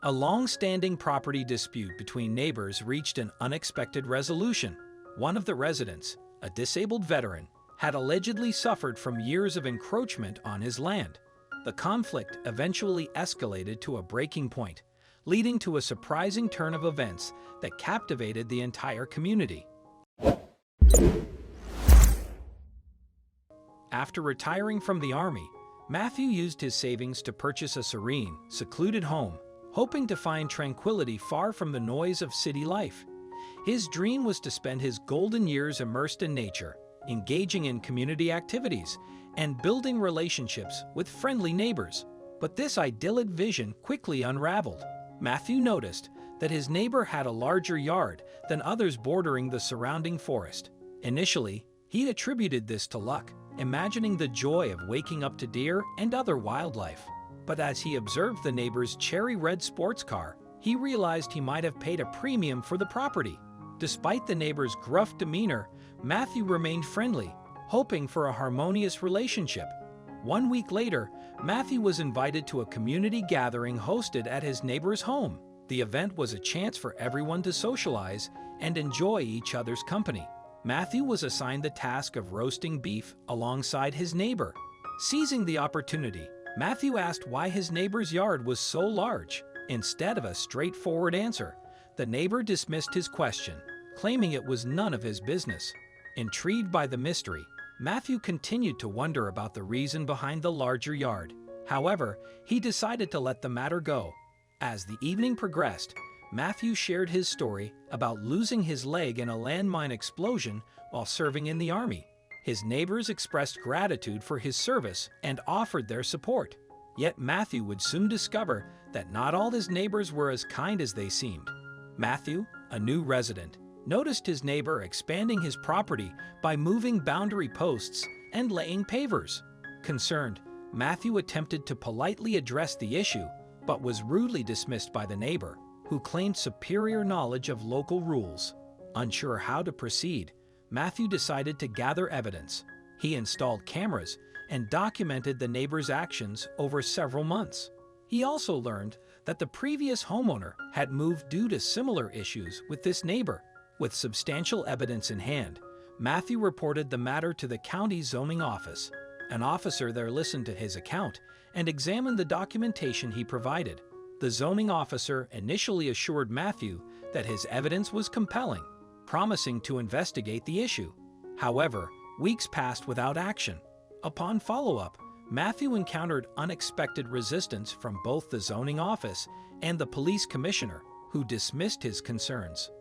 A long-standing property dispute between neighbors reached an unexpected resolution. One of the residents, a disabled veteran, had allegedly suffered from years of encroachment on his land. The conflict eventually escalated to a breaking point, leading to a surprising turn of events that captivated the entire community. After retiring from the Army, Matthew used his savings to purchase a serene, secluded home, hoping to find tranquility far from the noise of city life. His dream was to spend his golden years immersed in nature, engaging in community activities, and building relationships with friendly neighbors. But this idyllic vision quickly unraveled. Matthew noticed that his neighbor had a larger yard than others bordering the surrounding forest. Initially, he attributed this to luck, imagining the joy of waking up to deer and other wildlife. But as he observed the neighbor's cherry-red sports car, he realized he might have paid a premium for the property. Despite the neighbor's gruff demeanor, Matthew remained friendly, hoping for a harmonious relationship. 1 week later, Matthew was invited to a community gathering hosted at his neighbor's home. The event was a chance for everyone to socialize and enjoy each other's company. Matthew was assigned the task of roasting beef alongside his neighbor. Seizing the opportunity, Matthew asked why his neighbor's yard was so large. Instead of a straightforward answer, the neighbor dismissed his question, claiming it was none of his business. Intrigued by the mystery, Matthew continued to wonder about the reason behind the larger yard. However, he decided to let the matter go. As the evening progressed, Matthew shared his story about losing his leg in a landmine explosion while serving in the Army. His neighbors expressed gratitude for his service and offered their support. Yet Matthew would soon discover that not all his neighbors were as kind as they seemed. Matthew, a new resident, noticed his neighbor expanding his property by moving boundary posts and laying pavers. Concerned, Matthew attempted to politely address the issue, but was rudely dismissed by the neighbor, who claimed superior knowledge of local rules. Unsure how to proceed, Matthew decided to gather evidence. He installed cameras and documented the neighbor's actions over several months. He also learned that the previous homeowner had moved due to similar issues with this neighbor. With substantial evidence in hand, Matthew reported the matter to the county zoning office. An officer there listened to his account and examined the documentation he provided. The zoning officer initially assured Matthew that his evidence was compelling, promising to investigate the issue. However, weeks passed without action. Upon follow-up, Matthew encountered unexpected resistance from both the zoning office and the police commissioner, who dismissed his concerns.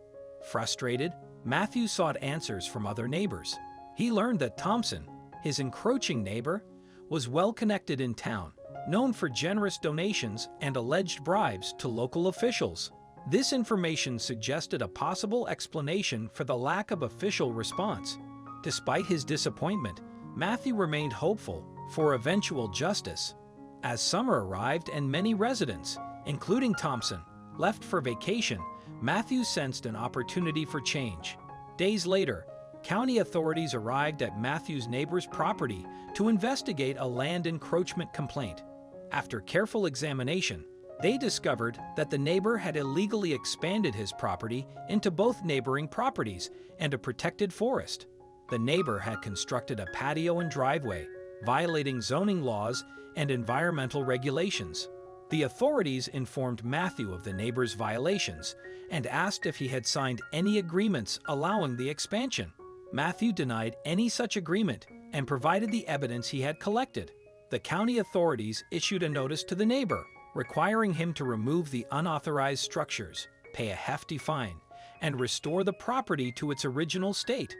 Frustrated, Matthew sought answers from other neighbors. He learned that Thompson, his encroaching neighbor, was well connected in town, known for generous donations and alleged bribes to local officials. This information suggested a possible explanation for the lack of official response. Despite his disappointment, Matthew remained hopeful for eventual justice. As summer arrived and many residents, including Thompson, left for vacation, Matthew sensed an opportunity for change. Days later, county authorities arrived at Matthew's neighbor's property to investigate a land encroachment complaint. After careful examination, they discovered that the neighbor had illegally expanded his property into both neighboring properties and a protected forest. The neighbor had constructed a patio and driveway, violating zoning laws and environmental regulations. The authorities informed Matthew of the neighbor's violations and asked if he had signed any agreements allowing the expansion. Matthew denied any such agreement and provided the evidence he had collected. The county authorities issued a notice to the neighbor, requiring him to remove the unauthorized structures, pay a hefty fine, and restore the property to its original state.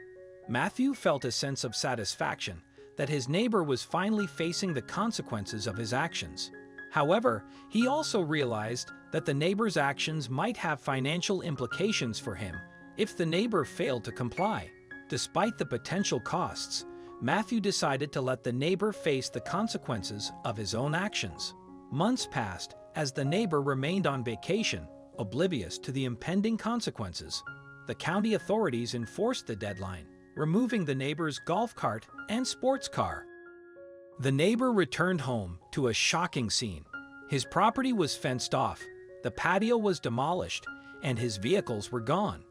Matthew felt a sense of satisfaction that his neighbor was finally facing the consequences of his actions. However, he also realized that the neighbor's actions might have financial implications for him if the neighbor failed to comply. Despite the potential costs, Matthew decided to let the neighbor face the consequences of his own actions. Months passed as the neighbor remained on vacation, oblivious to the impending consequences. The county authorities enforced the deadline, removing the neighbor's golf cart and sports car. The neighbor returned home to a shocking scene. His property was fenced off, The patio was demolished, and his vehicles were gone.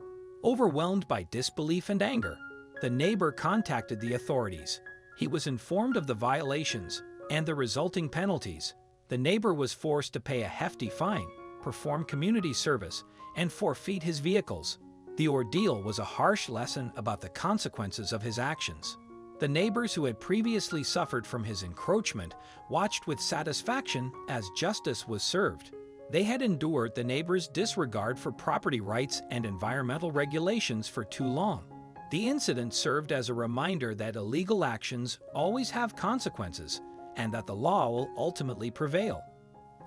Overwhelmed by disbelief and anger, the neighbor contacted the authorities. He was informed of the violations and the resulting penalties. The neighbor was forced to pay a hefty fine, perform community service, and forfeit his vehicles. The ordeal was a harsh lesson about the consequences of his actions. The neighbors who had previously suffered from his encroachment watched with satisfaction as justice was served. They had endured the neighbor's disregard for property rights and environmental regulations for too long. The incident served as a reminder that illegal actions always have consequences and that the law will ultimately prevail.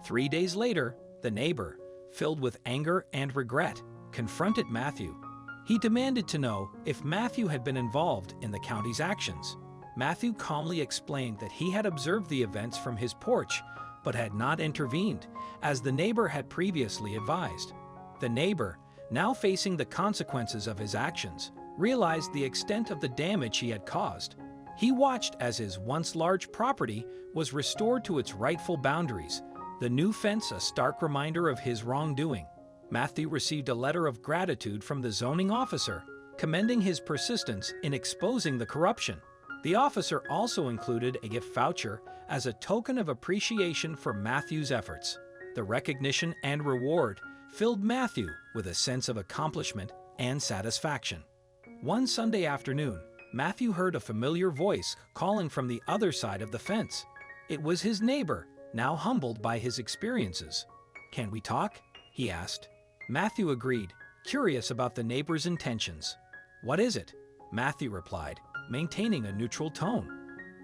3 days later, the neighbor, filled with anger and regret, confronted Matthew. He demanded to know if Matthew had been involved in the county's actions. Matthew calmly explained that he had observed the events from his porch, but had not intervened, as the neighbor had previously advised. The neighbor, now facing the consequences of his actions, realized the extent of the damage he had caused. He watched as his once large property was restored to its rightful boundaries, the new fence a stark reminder of his wrongdoing. Matthew received a letter of gratitude from the zoning officer, commending his persistence in exposing the corruption. The officer also included a gift voucher as a token of appreciation for Matthew's efforts. The recognition and reward filled Matthew with a sense of accomplishment and satisfaction. One Sunday afternoon, Matthew heard a familiar voice calling from the other side of the fence. It was his neighbor, now humbled by his experiences. "Can we talk?" he asked. Matthew agreed, curious about the neighbor's intentions. "What is it?" Matthew replied, maintaining a neutral tone.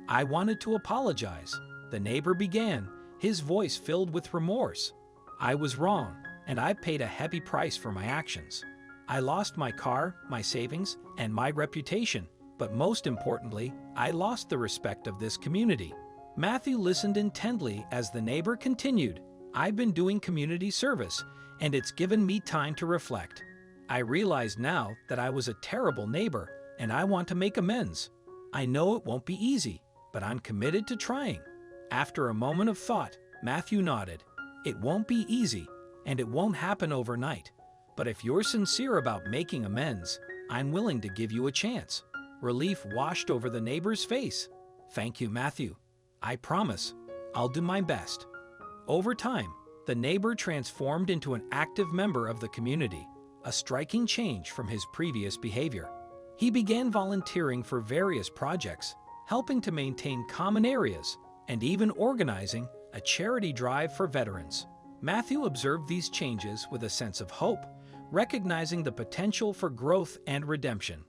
"I wanted to apologize," the neighbor began, his voice filled with remorse. "I was wrong, and I paid a heavy price for my actions. I lost my car, my savings, and my reputation, but most importantly, I lost the respect of this community." Matthew listened intently as the neighbor continued, "I've been doing community service, and it's given me time to reflect. I realize now that I was a terrible neighbor, and I want to make amends. I know it won't be easy, but I'm committed to trying." After a moment of thought, Matthew nodded. "It won't be easy, and it won't happen overnight. But if you're sincere about making amends, I'm willing to give you a chance." Relief washed over the neighbor's face. "Thank you, Matthew. I promise I'll do my best." Over time, the neighbor transformed into an active member of the community, a striking change from his previous behavior. He began volunteering for various projects, helping to maintain common areas, and even organizing a charity drive for veterans. Matthew observed these changes with a sense of hope, recognizing the potential for growth and redemption.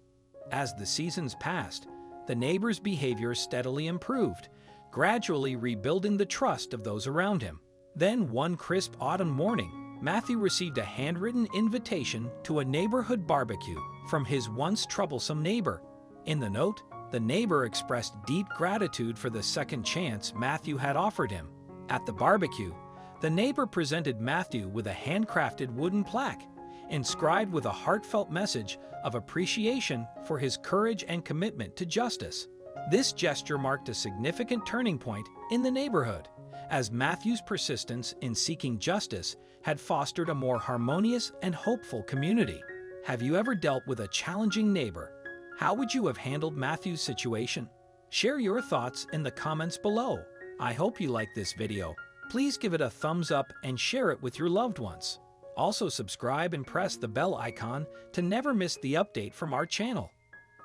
As the seasons passed, the neighbor's behavior steadily improved, gradually rebuilding the trust of those around him. Then, one crisp autumn morning, Matthew received a handwritten invitation to a neighborhood barbecue from his once troublesome neighbor. In the note, the neighbor expressed deep gratitude for the second chance Matthew had offered him. At the barbecue, the neighbor presented Matthew with a handcrafted wooden plaque, inscribed with a heartfelt message of appreciation for his courage and commitment to justice. This gesture marked a significant turning point in the neighborhood, as Matthew's persistence in seeking justice had fostered a more harmonious and hopeful community. Have you ever dealt with a challenging neighbor? How would you have handled Matthew's situation? Share your thoughts in the comments below. I hope you like this video. Please give it a thumbs up and share it with your loved ones. Also subscribe and press the bell icon to never miss the update from our channel.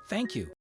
Thank you.